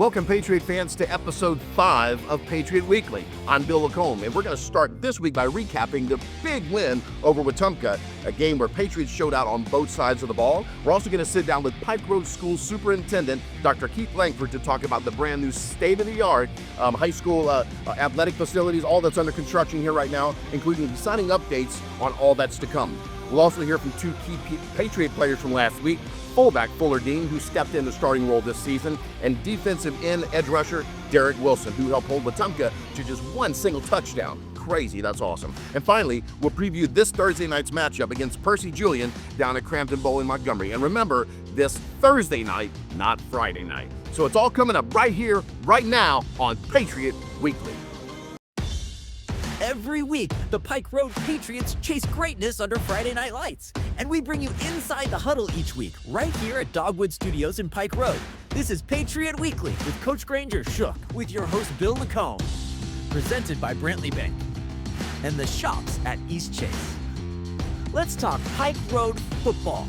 Welcome, Patriot fans, to episode 5 of Patriot Weekly. I'm Bill Lacomb, and we're going to start this week by recapping the big win over Wetumpka, a game where Patriots showed out on both sides of the ball. We're also going to sit down with Pike Road School Superintendent Dr. Keith Lankford to talk about the brand new state-of-the-art high school athletic facilities, all that's under construction here right now, including exciting updates on all that's to come. We'll also hear from two key Patriot players from last week, Fullback Fuller Dean, who stepped in the starting role this season, and defensive end edge rusher Derrick Wilson, who helped hold Wetumpka to just one single touchdown. Crazy, that's awesome. And finally, we'll preview this Thursday night's matchup against Percy Julian down at Cramton Bowl in Montgomery. And remember, this Thursday night, not Friday night. So it's all coming up right here, right now on Patriot Weekly. Every week, the Pike Road Patriots chase greatness under Friday Night Lights. And we bring you inside the huddle each week, right here at Dogwood Studios in Pike Road. This is Patriot Weekly with Coach Granger Shook, with your host Bill Lacomb. Presented by Brantley Bank and the shops at East Chase. Let's talk Pike Road football.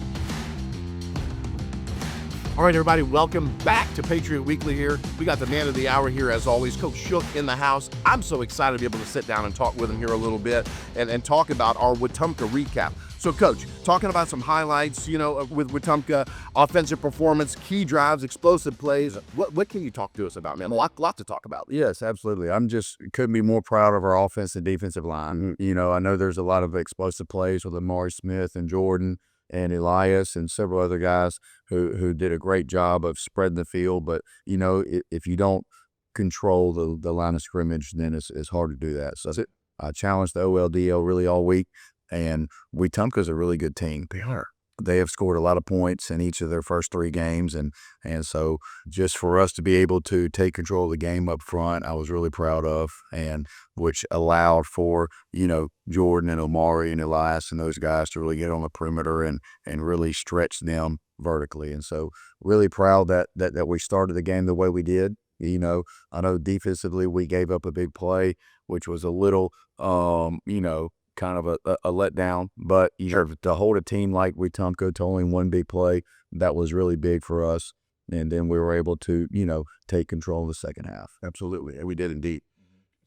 All right, everybody, welcome back to Patriot Weekly here. We got the man of the hour here, as always, Coach Shook in the house. I'm so excited to be able to sit down and talk with him here a little bit and talk about our Wetumpka recap. So, Coach, talking about some highlights, with Wetumpka, offensive performance, key drives, explosive plays. What can you talk to us about, man? A lot to talk about. Yes, absolutely. Couldn't be more proud of our offense and defensive line. I know there's a lot of explosive plays with Amari Smith and Jordan and Elias and several other guys who did a great job of spreading the field. But, if you don't control the line of scrimmage, then it's hard to do that. So I challenged the OLDL really all week, and Wetumpka's a really good team. They are. They have scored a lot of points in each of their first 3 games, and so just for us to be able to take control of the game up front, I was really proud of, and which allowed for, Jordan and Omari and Elias and those guys to really get on the perimeter and really stretch them vertically. And so really proud that we started the game the way we did. I know defensively we gave up a big play, which was a little, kind of a letdown, but to hold a team like Wetumpka to only one big play, that was really big for us. And then we were able to, take control of the second half. Absolutely, and we did indeed.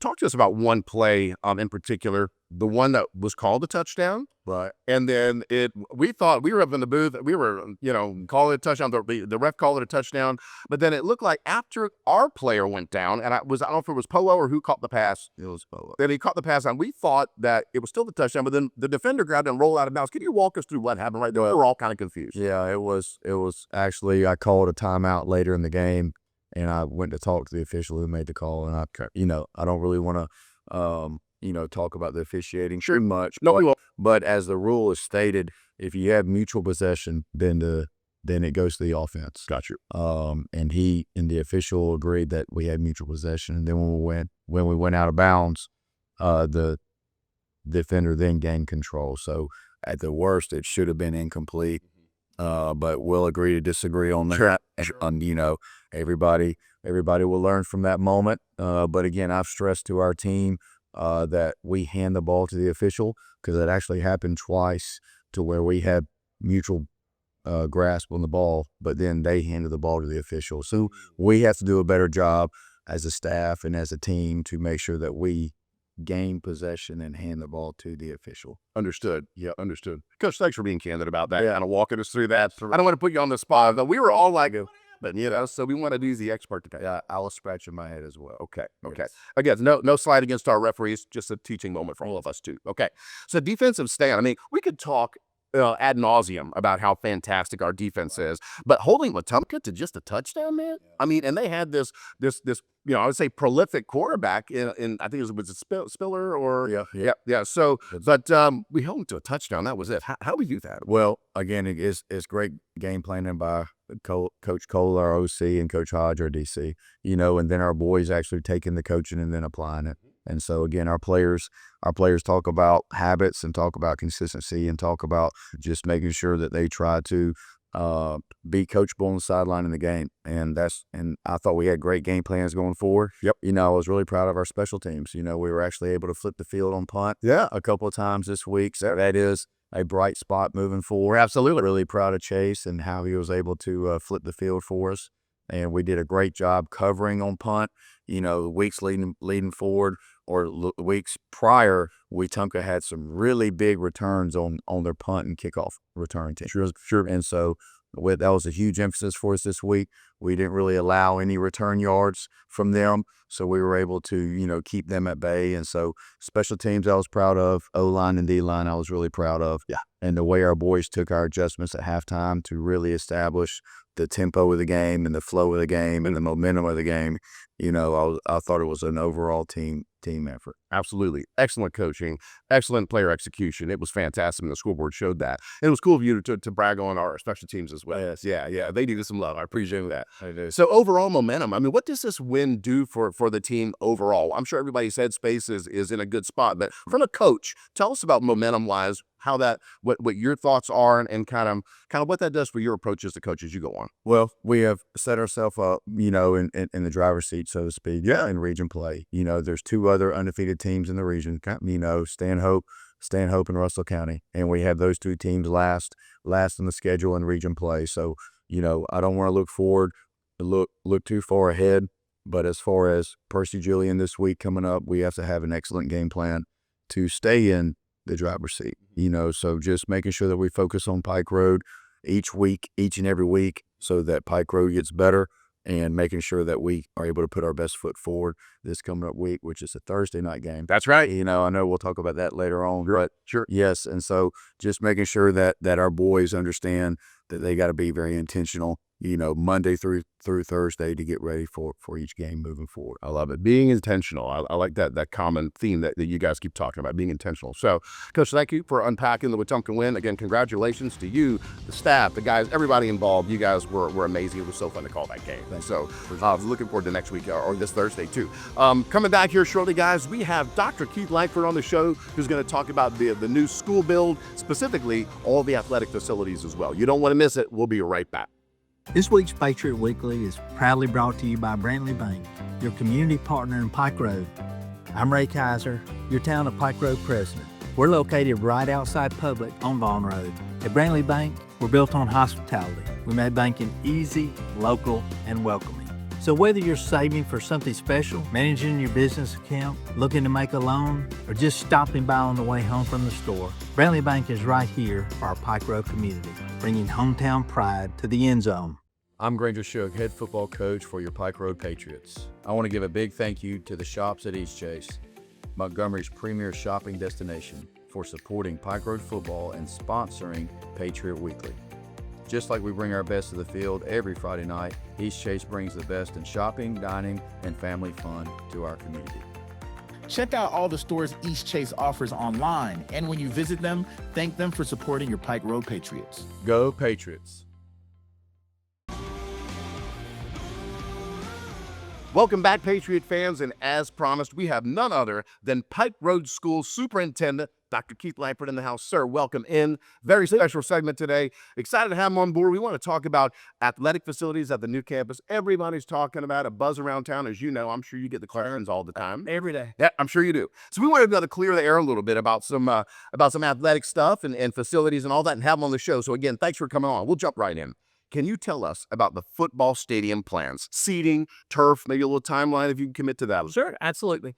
Talk to us about one play in particular, the one that was called a touchdown. Right. And then we thought, we were up in the booth, we were, calling it a touchdown. The ref called it a touchdown. But then it looked like after our player went down, and I don't know if it was Polo or who caught the pass. It was Polo. Then he caught the pass, and we thought that it was still the touchdown, but then the defender grabbed it and rolled out of bounds. Can you walk us through what happened right there? We were all kind of confused. Yeah, it was actually, I called a timeout later in the game, and I went to talk to the official who made the call, and I don't really want to, talk about the officiating too much. No, we won't. But as the rule is stated, if you have mutual possession, then it goes to the offense. Got you. And the official agreed that we had mutual possession, and then when we went out of bounds, the defender then gained control. So at the worst, it should have been incomplete. But we'll agree to disagree on that. Sure. And, everybody will learn from that moment. But again, I've stressed to our team that we hand the ball to the official, because it actually happened twice to where we had mutual grasp on the ball, but then they handed the ball to the official. So we have to do a better job as a staff and as a team to make sure that we gain possession and hand the ball to the official. Understood. Yeah, understood. Coach, thanks for being candid about that. Yeah. Kind of walking us through that. I don't want to put you on the spot, but we were all like, but so we want to do the expert today. Yeah, I was scratching my head as well. Okay. Yes. Again, no slide against our referees, just a teaching moment for all of us too. Okay. So defensive stand. I mean, we could talk ad nauseum about how fantastic our defense is, but holding Wetumpka to just a touchdown, man. Yeah. I mean, and they had this I would say prolific quarterback in I think it was Spiller or yeah. So, but we held him to a touchdown. That was it. How we do that? Well, again, it's great game planning by Coach Cole, our OC, and Coach Hodge, our DC. And then our boys actually taking the coaching and then applying it. And so again, our players talk about habits and talk about consistency and talk about just making sure that they try to be coachable on the sideline in the game. And I thought we had great game plans going forward. Yep. I was really proud of our special teams. We were actually able to flip the field on punt a couple of times this week. So that is a bright spot moving forward. We're absolutely really proud of Chase and how he was able to flip the field for us. and we did a great job covering on punt. The weeks leading forward or weeks prior, Wetumpka had some really big returns on their punt and kickoff return team. Sure. And so that was a huge emphasis for us this week. We didn't really allow any return yards from them, so we were able to, keep them at bay. And so special teams I was proud of, O-line and D-line I was really proud of. Yeah. And the way our boys took our adjustments at halftime to really establish the tempo of the game and the flow of the game and the momentum of the game, I thought it was an overall team effort. Absolutely. Excellent coaching, excellent player execution. It was fantastic, and the scoreboard showed that. And it was cool of you to brag on our special teams as well. Yes. Yeah. They needed some love. I appreciate that. I do. So overall momentum, what does this win do for the team overall? I'm sure everybody's headspace is in a good spot, but from a coach, tell us about momentum-wise, how that, what your thoughts are, and kind of what that does for your approach as the coach as you go on. Well, we have set ourselves up, in the driver's seat, so to speak, in region play. There's two other undefeated teams in the region, Stanhope and Russell County, and we have those two teams last in the schedule in region play. So, I don't want to look too far ahead, but as far as Percy Julian this week coming up, we have to have an excellent game plan to stay in the driver's seat. So just making sure that we focus on Pike Road each and every week, so that Pike Road gets better, and making sure that we are able to put our best foot forward this coming up week, which is a Thursday night game. That's right. I know we'll talk about that later on, but sure. Yes. And so just making sure that our boys understand that they got to be very intentional, Monday through Thursday to get ready for each game moving forward. I love it. Being intentional. I like that common theme that you guys keep talking about, being intentional. So, Coach, thank you for unpacking the Wetumpka win. Again, congratulations to you, the staff, the guys, everybody involved. You guys were amazing. It was so fun to call that game. So, looking forward to next week or this Thursday, too. Coming back here shortly, guys, we have Dr. Keith Lankford on the show, who's going to talk about the new school build, specifically all the athletic facilities as well. You don't want to miss it. We'll be right back. This week's Patriot Weekly is proudly brought to you by Brantley Bank, your community partner in Pike Road. I'm Ray Kaiser, your Town of Pike Road president. We're located right outside Public on Vaughn Road. At Brantley Bank, we're built on hospitality. We made banking easy, local, and welcoming. So whether you're saving for something special, managing your business account, looking to make a loan, or just stopping by on the way home from the store, Brantley Bank is right here for our Pike Road community, bringing hometown pride to the end zone. I'm Granger Shook, head football coach for your Pike Road Patriots. I want to give a big thank you to the shops at East Chase, Montgomery's premier shopping destination, for supporting Pike Road football and sponsoring Patriot Weekly. Just like we bring our best to the field every Friday night, East Chase brings the best in shopping, dining, and family fun to our community. Check out all the stores East Chase offers online, and when you visit them, thank them for supporting your Pike Road Patriots. Go Patriots! Welcome back, Patriot fans, and as promised, we have none other than Pike Road School Superintendent Dr. Keith Lankford in the house. Sir, welcome in. Very special segment today. Excited to have him on board. We want to talk about athletic facilities at the new campus. Everybody's talking about a buzz around town. As you know, I'm sure you get the clarins all the time. Every day. Yeah, I'm sure you do. So we wanted to clear the air a little bit about some athletic stuff and facilities and all that, and have him on the show. So again, thanks for coming on. We'll jump right in. Can you tell us about the football stadium plans? Seating, turf, maybe a little timeline if you can commit to that. Sure, absolutely.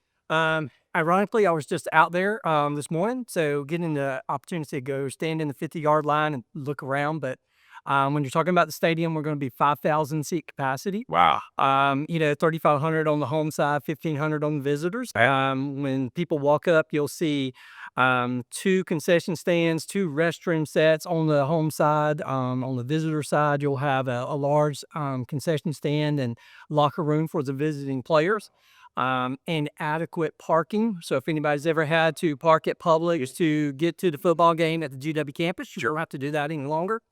Ironically, I was just out there this morning, so getting the opportunity to go stand in the 50-yard line and look around. But when you're talking about the stadium, we're going to be 5,000 seat capacity. Wow. 3,500 on the home side, 1,500 on the visitors. When people walk up, you'll see 2 concession stands, 2 restroom sets on the home side. On the visitor side, you'll have a large concession stand and locker room for the visiting players. And adequate parking. So if anybody's ever had to park at Publix to get to the football game at the GW campus, you don't have to do that any longer.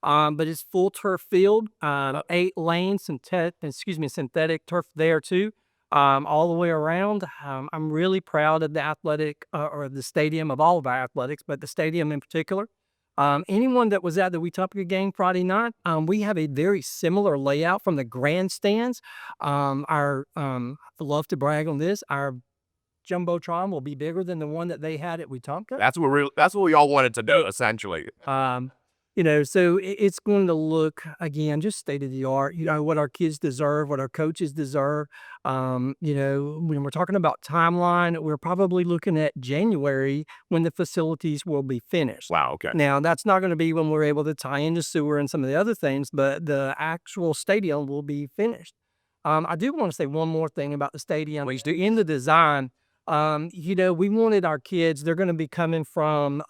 But it's full turf field, 8 lanes, synthetic turf there too, all the way around. I'm really proud of the athletic or the stadium, of all of our athletics, but the stadium in particular. Anyone that was at the Wetumpka game Friday night, we have a very similar layout from the grandstands. I love to brag on this. Our Jumbotron will be bigger than the one that they had at Wetumpka. That's what we all wanted to know, essentially. So it's going to look, again, just state of the art, what our kids deserve, what our coaches deserve. When we're talking about timeline, we're probably looking at January when the facilities will be finished. Wow, okay. Now, that's not going to be when we're able to tie in the sewer and some of the other things, but the actual stadium will be finished. I do want to say one more thing about the stadium. In the design, we wanted our kids, they're going to be coming from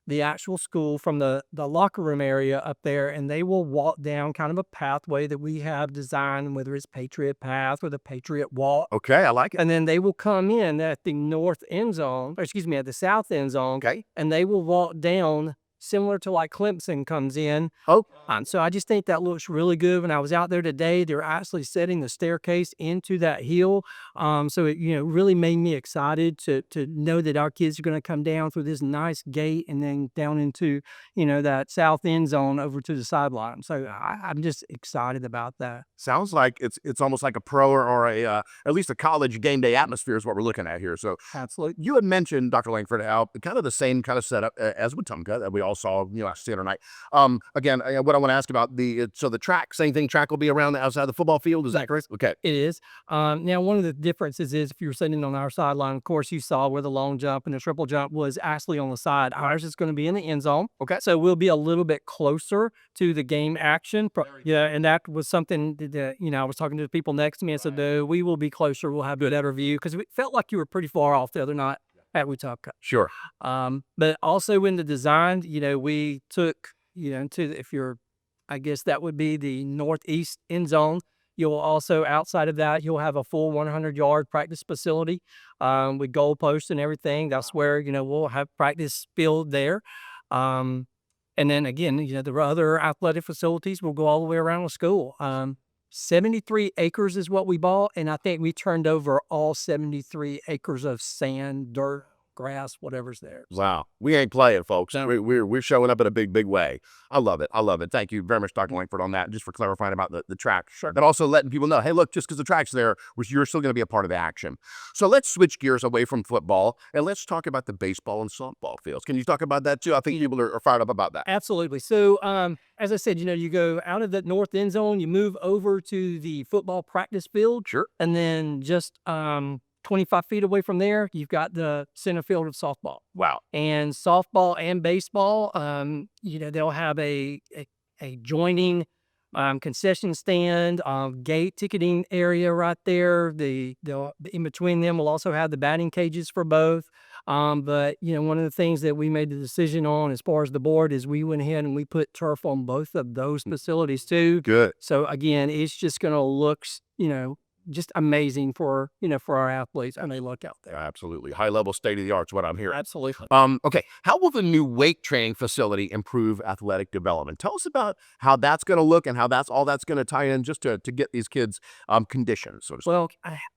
the actual school, from the locker room area up there, and they will walk down kind of a pathway that we have designed, whether it's Patriot Path or the Patriot Walk. Okay, I like it. And then they will come in at the north end zone, or excuse me, at the south end zone. Okay. And they will walk down similar to like Clemson comes in. Oh. So I just think that looks really good. When I was out there today, they're actually setting the staircase into that hill. So it, really made me excited to know that our kids are going to come down through this nice gate and then down into, that south end zone over to the sideline. So I'm just excited about that. Sounds like it's almost like a pro or a at least a college game day atmosphere is what we're looking at here. So Absolutely. you had mentioned, Dr. Lankford, how kind of the same kind of setup as Wetumpka that we all saw last Saturday night. Again, what I want to ask about the track, same thing. Track will be around the outside of the football field. Is that correct? Okay. It is. Now, one of the differences is if you're sitting on our sideline, of course, you saw where the long jump and the triple jump was actually on the side. Ours is going to be in the end zone. Okay. So we'll be a little bit closer to the game action. Yeah, and that was something that, I was talking to the people next to me and said, no, we will be closer. We'll have a better view because it felt like you were pretty far off the other night at Wetumpka. Sure. But also in the design, we took, I guess that would be the northeast end zone. You'll also, outside of that, you'll have a full 100-yard practice facility with goalposts and everything. That's where, we'll have practice field there. And then again, the other athletic facilities will go all the way around the school. 73 acres is what we bought, and I think we turned over all 73 acres of sand, dirt, grass, whatever's there. Wow. We ain't playing, folks. We're showing up in a big way. I love it. I love it. Thank you very much, Dr. Lankford, on that, just for clarifying about the track. Sure. But also letting people know, hey, look, just because the track's there, you're still going to be a part of the action. So let's switch gears away from football, and let's talk about the baseball and softball fields. Can you talk about that, too? I think people are fired up about that. Absolutely. So, as I said, you go out of the north end zone, you move over to the football practice field. Sure. And then just 25 feet away from there, you've got the center field of softball. Wow. And softball and baseball, they'll have a joining concession stand, gate ticketing area right there. In between them, we'll also have the batting cages for both. But one of the things that we made the decision on as far as the board is we went ahead and we put turf on both of those facilities too. Good. So again, it's just going to look, just amazing for our athletes, and they look out there. Absolutely. High level, state of the art is what I'm hearing. Absolutely. Okay. How will the new weight training facility improve athletic development? Tell us about how that's going to look and how that's going to tie in just to get these kids conditioned. So to speak. Well,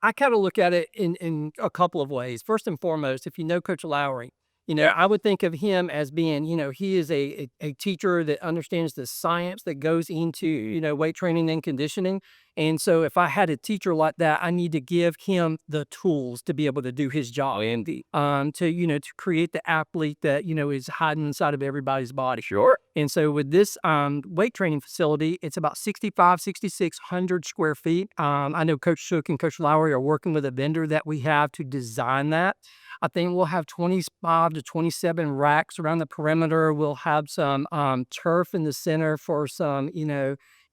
I kind of look at it in a couple of ways. First and foremost, if you know Coach Lowry, I would think of him as being, he is a teacher that understands the science that goes into, weight training and conditioning. And so if I had a teacher like that, I need to give him the tools to be able to do his job and to create the athlete that, is hiding inside of everybody's body. Sure. And so with this weight training facility, it's about 6,600 square feet. I know Coach Shook and Coach Lowry are working with a vendor that we have to design that. I think we'll have 25 to 27 racks around the perimeter. We'll have some turf in the center for some,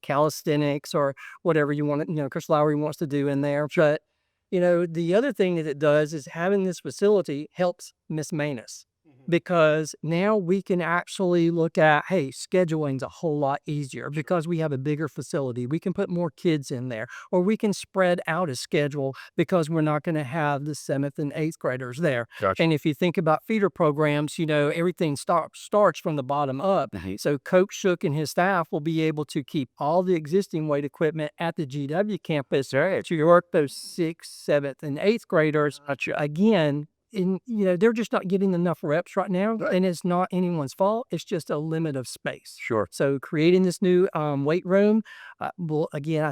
calisthenics or whatever you want, Coach Lowry wants to do in there. But, the other thing that it does is having this facility helps Miss Manus. Because now we can actually look at, hey, scheduling's a whole lot easier because we have a bigger facility. We can put more kids in there, or we can spread out a schedule because we're not going to have the 7th and 8th graders there. Gotcha. And if you think about feeder programs, everything starts from the bottom up. Mm-hmm. So Coach Shook and his staff will be able to keep all the existing weight equipment at the GW campus to work those 6th, 7th, and 8th graders. Again, and they're just not getting enough reps right now, and it's not anyone's fault. It's just a limit of space. Sure. So creating this new weight room I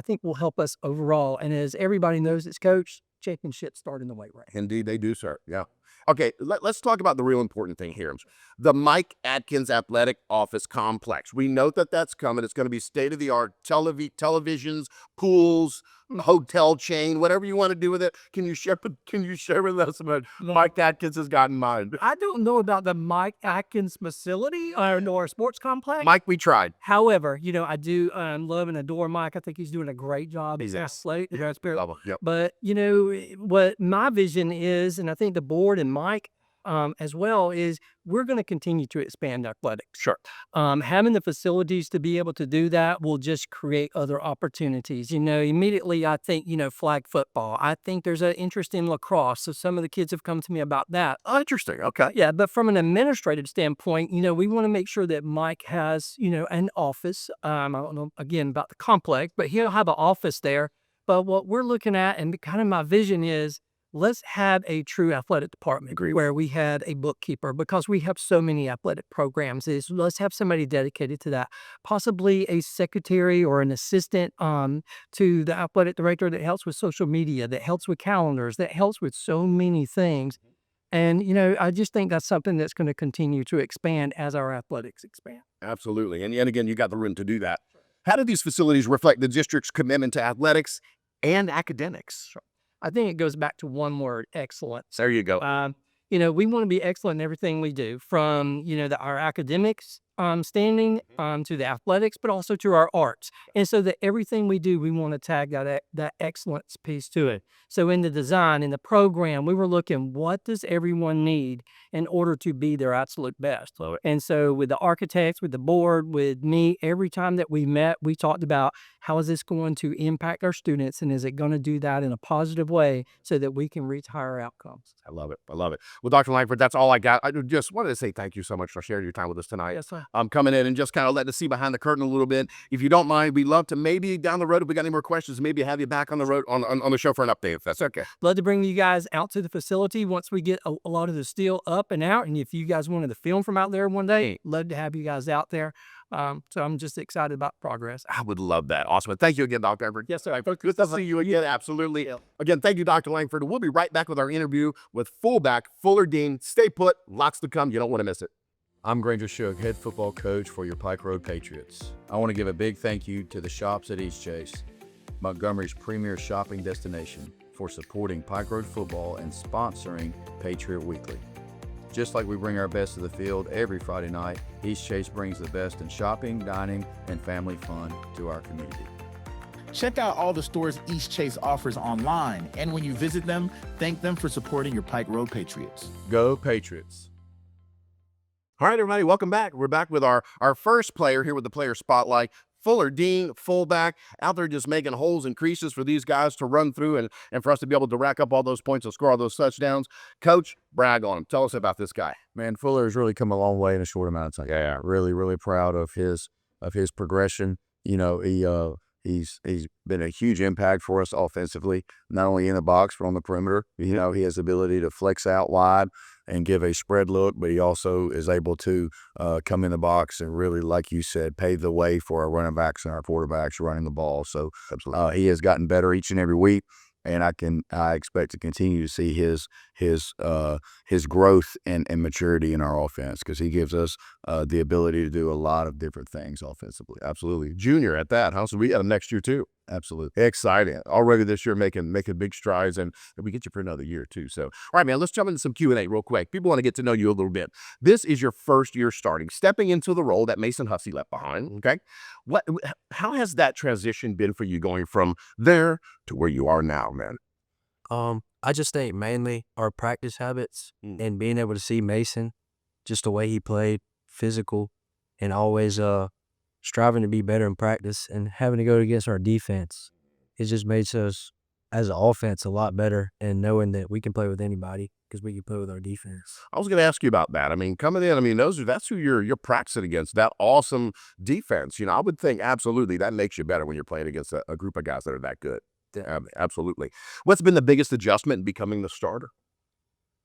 think will help us overall. And as everybody knows, it's Coach, championship start in the weight room. Indeed, they do, sir. Yeah. Okay, let's talk about the real important thing here. The Mike Atkins Athletic Office Complex. We know that that's coming. It's going to be state-of-the-art televisions, pools, hotel chain, whatever you want to do with it. Can you share with us what Mike Atkins has got in mind? I don't know about the Mike Atkins facility or sports complex. Mike, we tried. However, I do love and adore Mike. I think he's doing a great job. He's athletic. Yep. But what my vision is, and I think the board and Mike as well, is we're going to continue to expand athletics. Sure. Having the facilities to be able to do that will just create other opportunities. Immediately I think, flag football. I think there's an interest in lacrosse. So some of the kids have come to me about that. Oh, interesting. Okay. Yeah, but from an administrative standpoint, we want to make sure that Mike has, an office. I don't know, again, about the complex, but he'll have an office there. But what we're looking at, and kind of my vision is, let's have a true athletic department where we had a bookkeeper, because we have so many athletic programs. Let's have somebody dedicated to that, possibly a secretary or an assistant to the athletic director that helps with social media, that helps with calendars, that helps with so many things. And, I just think that's something that's going to continue to expand as our athletics expand. Absolutely. And yet again, you got the room to do that. How do these facilities reflect the district's commitment to athletics and academics? Sure. I think it goes back to one word: excellence. There you go. We want to be excellent in everything we do, from, our academics standing to the athletics, but also to our arts. And so that everything we do, we want to tag that excellence piece to it. So in the design, in the program, we were looking, what does everyone need in order to be their absolute best? And so with the architects, with the board, with me, every time that we met, we talked about, how is this going to impact our students, and is it going to do that in a positive way so that we can reach higher outcomes? I love it. I love it. Well, Dr. Lankford, that's all I got. I just wanted to say thank you so much for sharing your time with us tonight. Yes, sir. Coming in and just kind of letting us see behind the curtain a little bit. If you don't mind, we'd love to maybe down the road, if we got any more questions, maybe have you back on the road on the show for an update, if that's okay. Love to bring you guys out to the facility once we get a lot of the steel up and out. And if you guys wanted to film from out there one day, love to have you guys out there. So I'm just excited about progress. I would love that. Awesome. And thank you again, Dr. Lankford. Yes, sir. Good to see you again. Absolutely. Yeah. Again, thank you, Dr. Lankford. We'll be right back with our interview with fullback Fuller Dean. Stay put. Lots to come. You don't want to miss it. I'm Granger Shook, head football coach for your Pike Road Patriots. I want to give a big thank you to the shops at East Chase, Montgomery's premier shopping destination, for supporting Pike Road football and sponsoring Patriot Weekly. Just like we bring our best to the field every Friday night, East Chase brings the best in shopping, dining, and family fun to our community. Check out all the stores East Chase offers online, and when you visit them, thank them for supporting your Pike Road Patriots. Go Patriots! All right, everybody, welcome back. We're back with our first player here with the Player Spotlight. Fuller Dean, fullback, out there just making holes and creases for these guys to run through and for us to be able to rack up all those points and score all those touchdowns. Coach, brag on him. Tell us about this guy. Man, Fuller has really come a long way in a short amount of time. Yeah, really, really proud of his progression. He's been a huge impact for us offensively, not only in the box, but on the perimeter. He has the ability to flex out wide and give a spread look, but he also is able to come in the box and really, like you said, pave the way for our running backs and our quarterbacks running the ball. So he has gotten better each and every week, and I expect to continue to see his growth and maturity in our offense, because he gives us the ability to do a lot of different things offensively. Absolutely. Junior at that, huh? So we got him next year too. Absolutely. Exciting. Already this year making big strides, and we get you for another year too. So, all right, man, let's jump into some Q&A real quick. People want to get to know you a little bit. This is your first year stepping into the role that Mason Hussey left behind, okay? How has that transition been for you, going from there to where you are now, man? I just think mainly our practice habits and being able to see Mason, just the way he played, physical, and always striving to be better in practice, and having to go against our defense. It just makes us, as an offense, a lot better, and knowing that we can play with anybody because we can play with our defense. I was going to ask you about that. I mean, coming in, that's who you're practicing against, that awesome defense. I would think absolutely that makes you better when you're playing against a group of guys that are that good. Absolutely. What's been the biggest adjustment in becoming the starter?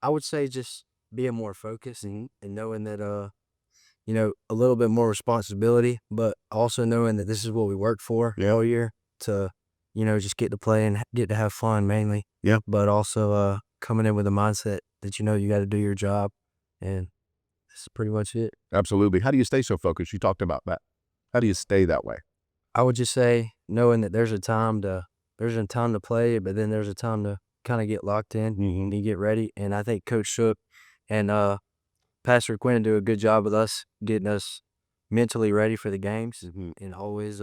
I would say just being more focused and knowing that, a little bit more responsibility, but also knowing that this is what we worked for all year to, just get to play and get to have fun mainly. Yeah. But also coming in with a mindset that you got to do your job, and that's pretty much it. Absolutely. How do you stay so focused? You talked about that. How do you stay that way? I would just say knowing that there's a time to play, but then there's a time to kind of get locked in and get ready. And I think Coach Shook and Pastor Quinn do a good job with us getting us mentally ready for the games and always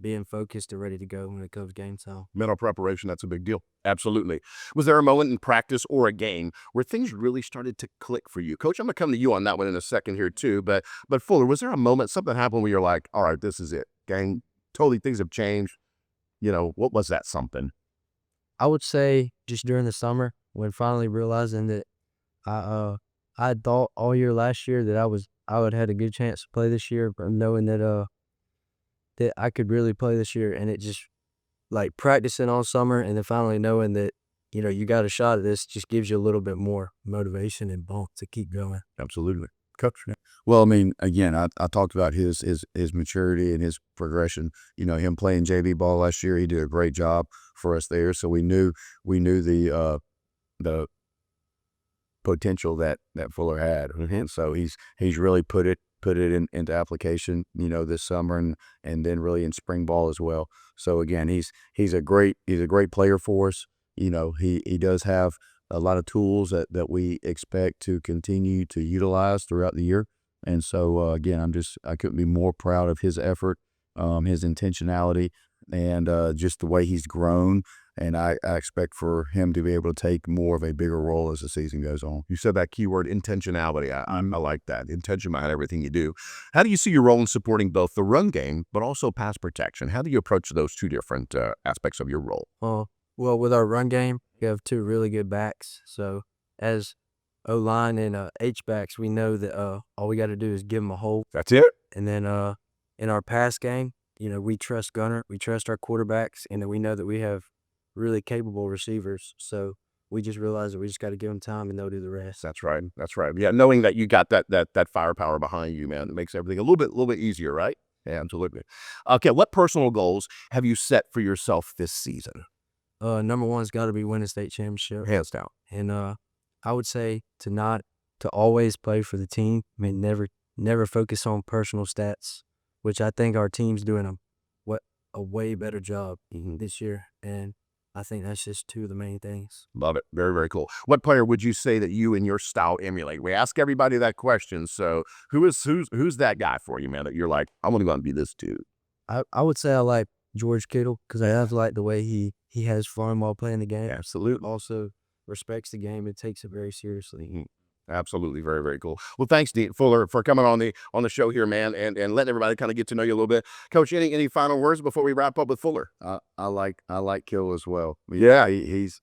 being focused and ready to go when it comes game time. Mental preparation, that's a big deal. Absolutely. Was there a moment in practice or a game where things really started to click for you? Coach, I'm going to come to you on that one in a second here too. But Fuller, was there a moment, something happened where you're like, all right, this is it. Gang, totally things have changed. What was that something? I would say just during the summer when finally realizing that I had thought all year last year that I would had a good chance to play this year, but knowing that that I could really play this year, and it just like practicing all summer and then finally knowing that you got a shot at this just gives you a little bit more motivation and bump to keep going. Absolutely. Coach. Well, I mean, again, I talked about his maturity and his progression. Him playing JV ball last year, he did a great job for us there. So we knew the potential that Fuller had, and so he's really put it into application, this summer and then really in spring ball as well. So again, he's a great player for us. He does have a lot of tools that we expect to continue to utilize throughout the year. And so again, I couldn't be more proud of his effort, his intentionality, and just the way he's grown. And I expect for him to be able to take more of a bigger role as the season goes on. You said that keyword intentionality. I like that. Intention behind everything you do. How do you see your role in supporting both the run game, but also pass protection? How do you approach those two different aspects of your role? Well, with our run game, we have two really good backs. So as O-line and H-backs, we know that all we got to do is give them a hole. That's it. And then in our pass game, we trust Gunner. We trust our quarterbacks, and then we know that we have really capable receivers. So we just realize that we just got to give them time and they'll do the rest. That's right. Yeah, knowing that you got that firepower behind you, man, it makes everything a little bit easier, right? Yeah, absolutely. Okay, what personal goals have you set for yourself this season? Number one's got to be win a state championship. Hands down. And I would say to always play for the team. I mean, never focus on personal stats, which I think our team's doing a way better job this year. And I think that's just two of the main things. Love it. Very, very cool. What player would you say that you and your style emulate? We ask everybody that question. So who's that guy for you, man, that you're like, I want to go out and be this dude? I would say I like George Kittle because I have liked the way he has fun while playing the game. Absolutely. Also respects the game and takes it very seriously. Absolutely. Very, very cool. Well, thanks, Dean Fuller, for coming on the show here, man, and letting everybody kind of get to know you a little bit. Coach, any final words before we wrap up with Fuller? I like Kill as well. Yeah, he's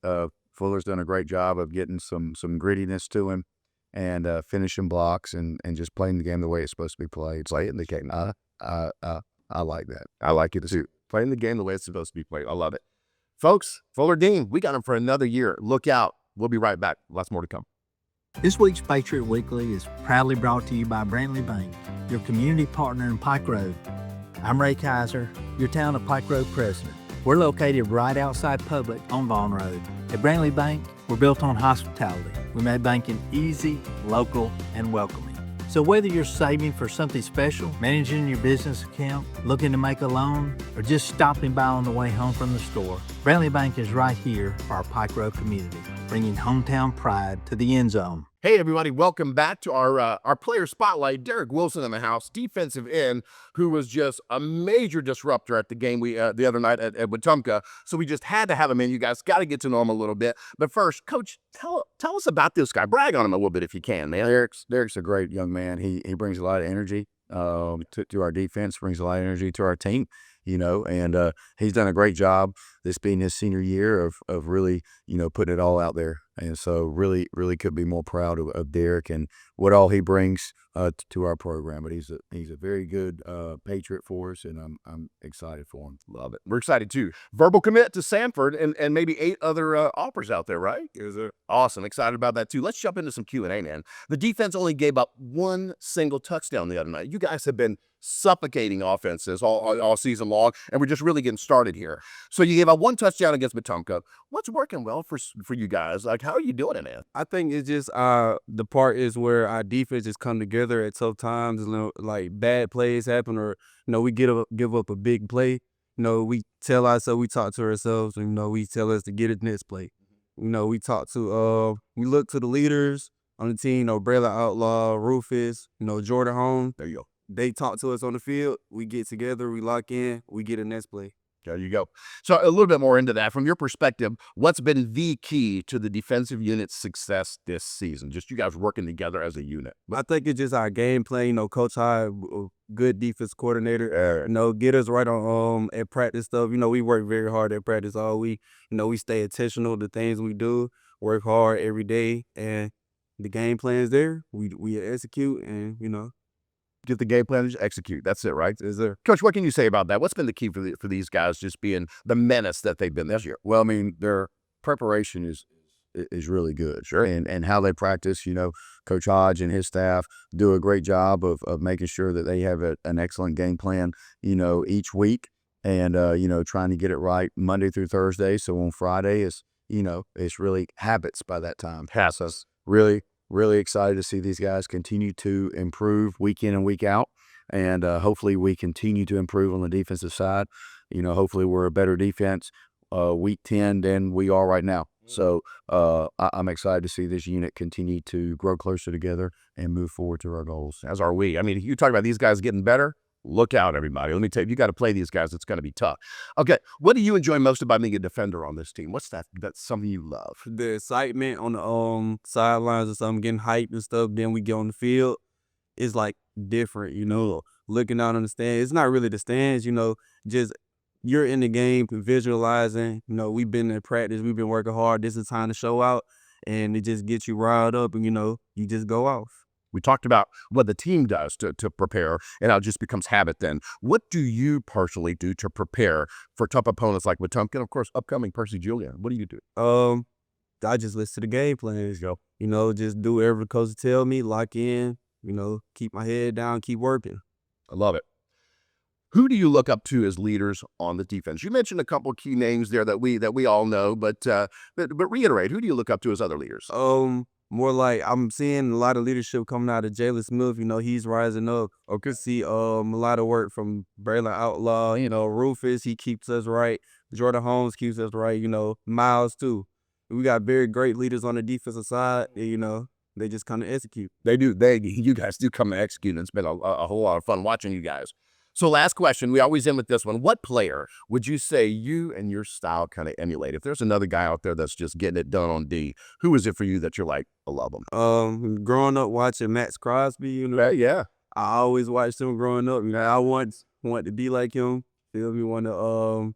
Fuller's done a great job of getting some grittiness to him and finishing blocks and just playing the game the way it's supposed to be played. Playing the game. I like that. I like it too. Playing the game the way it's supposed to be played. I love it. Folks, Fuller Dean, we got him for another year. Look out. We'll be right back. Lots more to come. This week's Patriot Weekly is proudly brought to you by Brantley Bank, your community partner in Pike Road. I'm Ray Kaiser, your Town of Pike Road president. We're located right outside Public on Vaughn Road. At Brantley Bank, we're built on hospitality. We made banking easy, local, and welcoming. So whether you're saving for something special, managing your business account, looking to make a loan, or just stopping by on the way home from the store, Brantley Bank is right here for our Pike Road community, bringing hometown pride to the end zone. Hey, everybody, welcome back to our player spotlight. Derrick Wilson in the house, defensive end, who was just a major disruptor at the game the other night at Wetumpka. So we just had to have him in. You guys got to get to know him a little bit. But first, Coach, tell us about this guy. Brag on him a little bit if you can, man. Derrick's a great young man. He brings a lot of energy to our defense, brings a lot of energy to our team. And he's done a great job, this being his senior year, of really, putting it all out there. And so really, really could be more proud of Derrick and what all he brings to our program. But he's a very good Patriot for us, and I'm excited for him. Love it. We're excited too. Verbal commit to Sanford and maybe 8 other offers out there, right? Awesome. Excited about that too. Let's jump into some Q&A, man. The defense only gave up 1 single touchdown the other night. You guys have been suffocating offenses all season long, and we're just really getting started here. So you gave up about 1 touchdown against Wetumpka. What's working well for you guys? Like, how are you doing in it? I think it's just the part is where our defense just come together at tough times. Like bad plays happen, or we give up a big play. We tell ourselves, we talk to ourselves, and we tell us to get it next play. We look to the leaders on the team. Braylon Outlaw, Rufus, Jordan Holmes. There you go. They talk to us on the field. We get together, we lock in, we get a next play. There you go. So a little bit more into that. From your perspective, what's been the key to the defensive unit's success this season? Just you guys working together as a unit. I think it's just our game plan. Coach High, good defense coordinator. Get us right on at practice stuff. We work very hard at practice all week. We stay intentional to things we do, work hard every day, and the game plan's there. We execute, and Get the game plan and just execute. That's it, right? is there. Coach, what can you say about that? What's been the key for these guys just being the menace that they've been this year? Well, I mean, their preparation is really good. Sure. And how they practice, Coach Hodge and his staff do a great job of making sure that they have an excellent game plan, each week, and, trying to get it right Monday through Thursday. So on Friday it's really habits by that time. Passes. Really excited to see these guys continue to improve week in and week out. And hopefully we continue to improve on the defensive side. Hopefully we're a better defense week 10 than we are right now. So I'm excited to see this unit continue to grow closer together and move forward to our goals. As are we. I mean, you talk about these guys getting better. Look out, everybody. Let me tell you, you got to play these guys. It's going to be tough. Okay, what do you enjoy most about being a defender on this team? What's that? That's something you love. The excitement on the sidelines or something, getting hyped and stuff. Then we get on the field. It's like different, looking out on the stands. It's not really the stands, just you're in the game, visualizing. We've been in practice. We've been working hard. This is time to show out. And it just gets you riled up and, you just go off. We talked about what the team does to prepare, and how it just becomes habit then. What do you personally do to prepare for tough opponents like Wetumpka and, of course, upcoming Percy Julian? What do you do? I just listen to the game plan. Just do whatever the coach tell me, lock in, keep my head down, keep working. I love it. Who do you look up to as leaders on the defense? You mentioned a couple key names there that we all know, but reiterate, who do you look up to as other leaders? More like I'm seeing a lot of leadership coming out of Jalen Smith. He's rising up. I could see a lot of work from Braylon Outlaw. Rufus, he keeps us right. Jordan Holmes keeps us right. Miles too. We got very great leaders on the defensive side. They just kind of execute. They do. You guys do come to execute. And it's been a whole lot of fun watching you guys. So last question, we always end with this one. What player would you say you and your style kind of emulate? If there's another guy out there that's just getting it done on D, who is it for you that you're like, I love him? Growing up watching Max Crosby, Yeah. I always watched him growing up. I want to be like him. Want to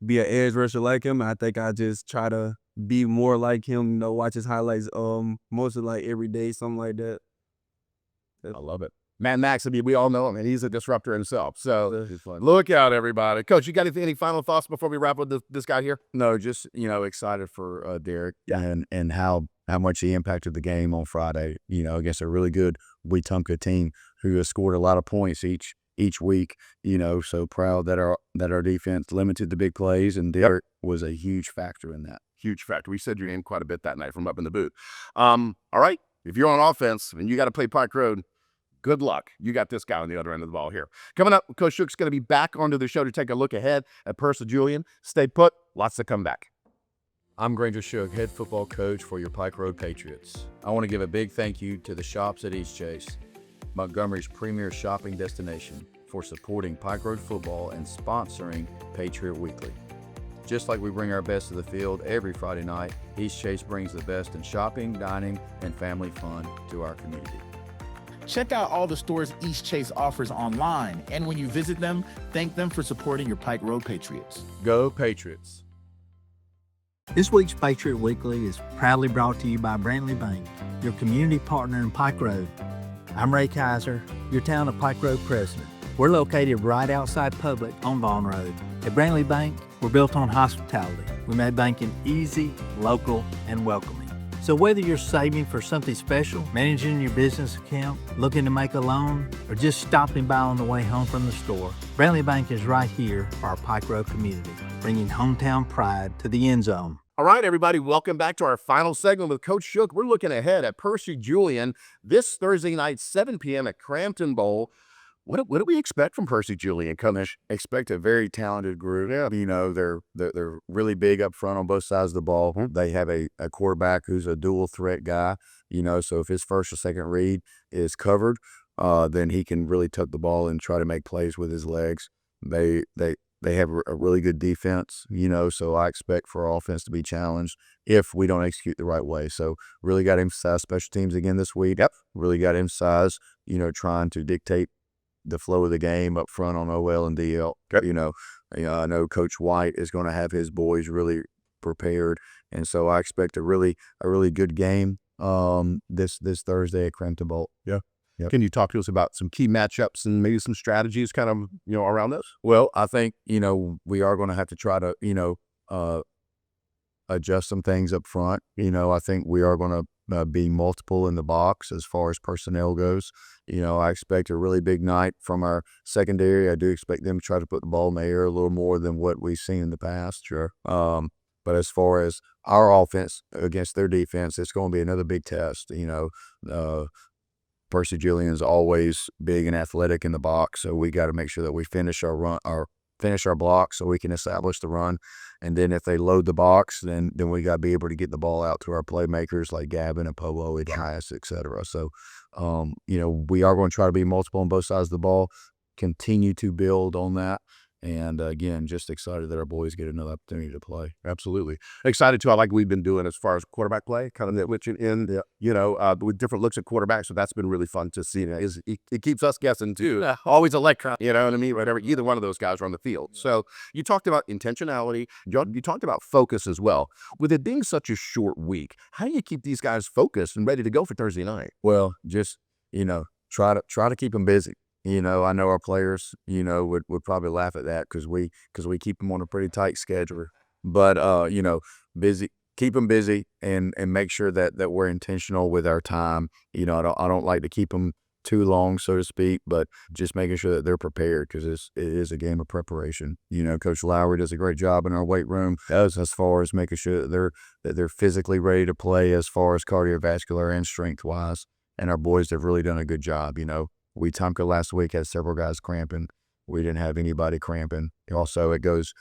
be an edge rusher like him. I think I just try to be more like him. Watch his highlights mostly like every day, something like that. I love it. Man, Max, we all know him, and he's a disruptor himself. So look out, everybody. Coach, you got any final thoughts before we wrap up this guy here? No, just, excited for Derrick and how much he impacted the game on Friday, against a really good Wetumpka team who has scored a lot of points each week, so proud that our defense limited the big plays, and Derrick was a huge factor in that. Huge factor. We said your name quite a bit that night from up in the booth. All right, if you're on offense and you got to play Pike Road, good luck. You got this guy on the other end of the ball here. Coming up, Coach Shook's going to be back onto the show to take a look ahead at Percy Julian. Stay put. Lots to come back. I'm Granger Shook, head football coach for your Pike Road Patriots. I want to give a big thank you to the shops at Eastchase, Montgomery's premier shopping destination, for supporting Pike Road football and sponsoring Patriot Weekly. Just like we bring our best to the field every Friday night, Eastchase brings the best in shopping, dining, and family fun to our community. Check out all the stores Eastchase offers online, and when you visit them, thank them for supporting your Pike Road Patriots. Go Patriots. This week's Patriot Weekly is proudly brought to you by Brantley Bank, your community partner in Pike Road. I'm Ray Kaiser, your Town of Pike Road president. We're located right outside Public on Vaughn Road. At Brantley Bank, we're built on hospitality. We made banking easy, local, and welcoming. So whether you're saving for something special, managing your business account, looking to make a loan, or just stopping by on the way home from the store, Brantley Bank is right here for our Pike Road community. bringing hometown pride to the end zone. All right, everybody, welcome back to our final segment with Coach Shook. We're looking ahead at Percy Julian this Thursday night, 7 p.m. at Cramton Bowl. What do we expect from Percy Julian, Coach? Expect a very talented group. Yeah. You know, they're really big up front on both sides of the ball. They have a quarterback who's a dual threat guy, you know, so if his first or second read is covered, then he can really tuck the ball and try to make plays with his legs. They have a really good defense, you know, so I expect for our offense to be challenged if we don't execute the right way. So really got to emphasize special teams again this week. Yep. Really got to emphasize, you know, trying to dictate the flow of the game up front on OL and DL. Okay. You know, I know Coach White is going to have his boys really prepared, and so I expect a really good game this Thursday at Cramton Bowl. Yeah. Yep. Can you talk to us about some key matchups and maybe some strategies kind of, you know, around this? Well, I think, you know, we are going to have to try to, you know, adjust some things up front. You know, I think we are going to be multiple in the box as far as personnel goes. You know, I expect a really big night from our secondary. I do expect them to try to put the ball in the air a little more than what we've seen in the past. Sure. But as far as our offense against their defense, it's going to be another big test. You know, Percy Julian's always big and athletic in the box, so we got to make sure that we finish our block so we can establish the run. And then if they load the box, then we got to be able to get the ball out to our playmakers like Gavin and Pobo and Hias, et cetera. So, you know, we are going to try to be multiple on both sides of the ball, continue to build on that. And again, just excited that our boys get another opportunity to play. Absolutely. Excited too. I like what we've been doing as far as quarterback play, kind of which in, you know, with different looks at quarterbacks. So that's been really fun to see. It keeps us guessing too. Yeah. Always electron, you know what I mean? Whatever, either one of those guys are on the field. So you talked about intentionality. You talked about focus as well. With it being such a short week, how do you keep these guys focused and ready to go for Thursday night? Well, just, you know, try to keep them busy. You know, I know our players, you know, would probably laugh at that because we keep them on a pretty tight schedule. But, you know, keep them busy and make sure that we're intentional with our time. You know, I don't like to keep them too long, so to speak, but just making sure that they're prepared because it is a game of preparation. You know, Coach Lowry does a great job in our weight room as far as making sure that they're physically ready to play as far as cardiovascular and strength-wise. And our boys have really done a good job, you know. Wetumpka last week had several guys cramping. We didn't have anybody cramping. Also, it goes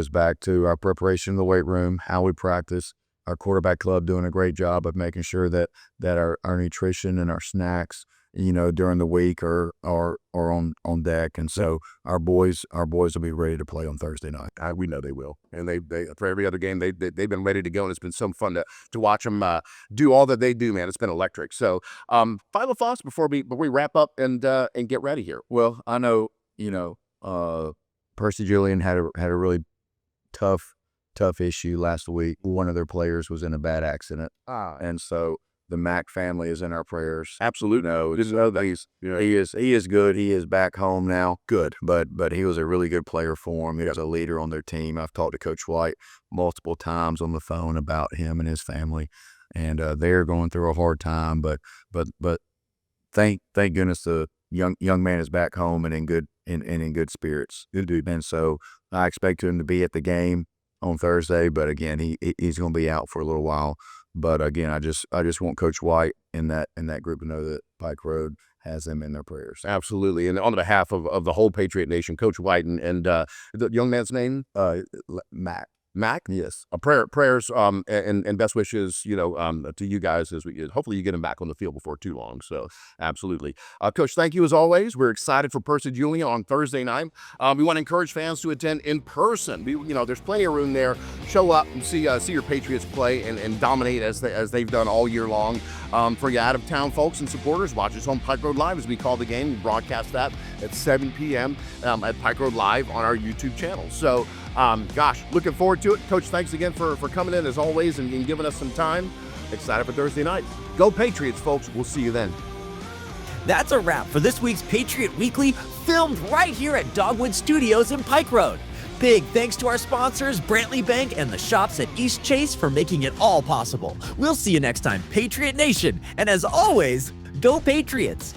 back to our preparation in the weight room, how we practice. Our quarterback club doing a great job of making sure that our nutrition and our snacks, you know, during the week are on deck. And so our boys will be ready to play on Thursday night. We know they will. And they for every other game, they've been ready to go. And it's been so fun to watch them do all that they do, man. It's been electric. So final thoughts before we wrap up and get ready here. Well, I know, you know, Percy Julian had a really tough issue last week. One of their players was in a bad accident. And so the Mack family is in our prayers. Absolutely. No, he is good. He is back home now. Good. But he was a really good player for him. He was a leader on their team. I've talked to Coach White multiple times on the phone about him and his family, and they're going through a hard time. But thank goodness the young man is back home and in good spirits. Indeed. And so I expect him to be at the game on Thursday. But again, he's going to be out for a little while. But again, I just want Coach White in that group to know that Pike Road has them in their prayers. Absolutely. And on behalf of the whole Patriot Nation, Coach White and the young man's name? Mack. Mack? Yes. Prayers and best wishes, you know, to you guys as hopefully you get him back on the field before too long. So absolutely. Coach, thank you as always. We're excited for Percy Julian on Thursday night. We want to encourage fans to attend in person. There's plenty of room there. Show up and see your Patriots play and dominate as they've done all year long. For you out of town folks and supporters, watch us on Pike Road Live as we call the game. We broadcast that at 7 p.m. At Pike Road Live on our YouTube channel. So looking forward to it. Coach, thanks again for coming in as always and giving us some time. Excited for Thursday night. Go Patriots, folks. We'll see you then. That's a wrap for this week's Patriot Weekly, filmed right here at Dogwood Studios in Pike Road. Big thanks to our sponsors, Brantley Bank and the shops at East Chase for making it all possible. We'll see you next time, Patriot Nation. And as always, go Patriots!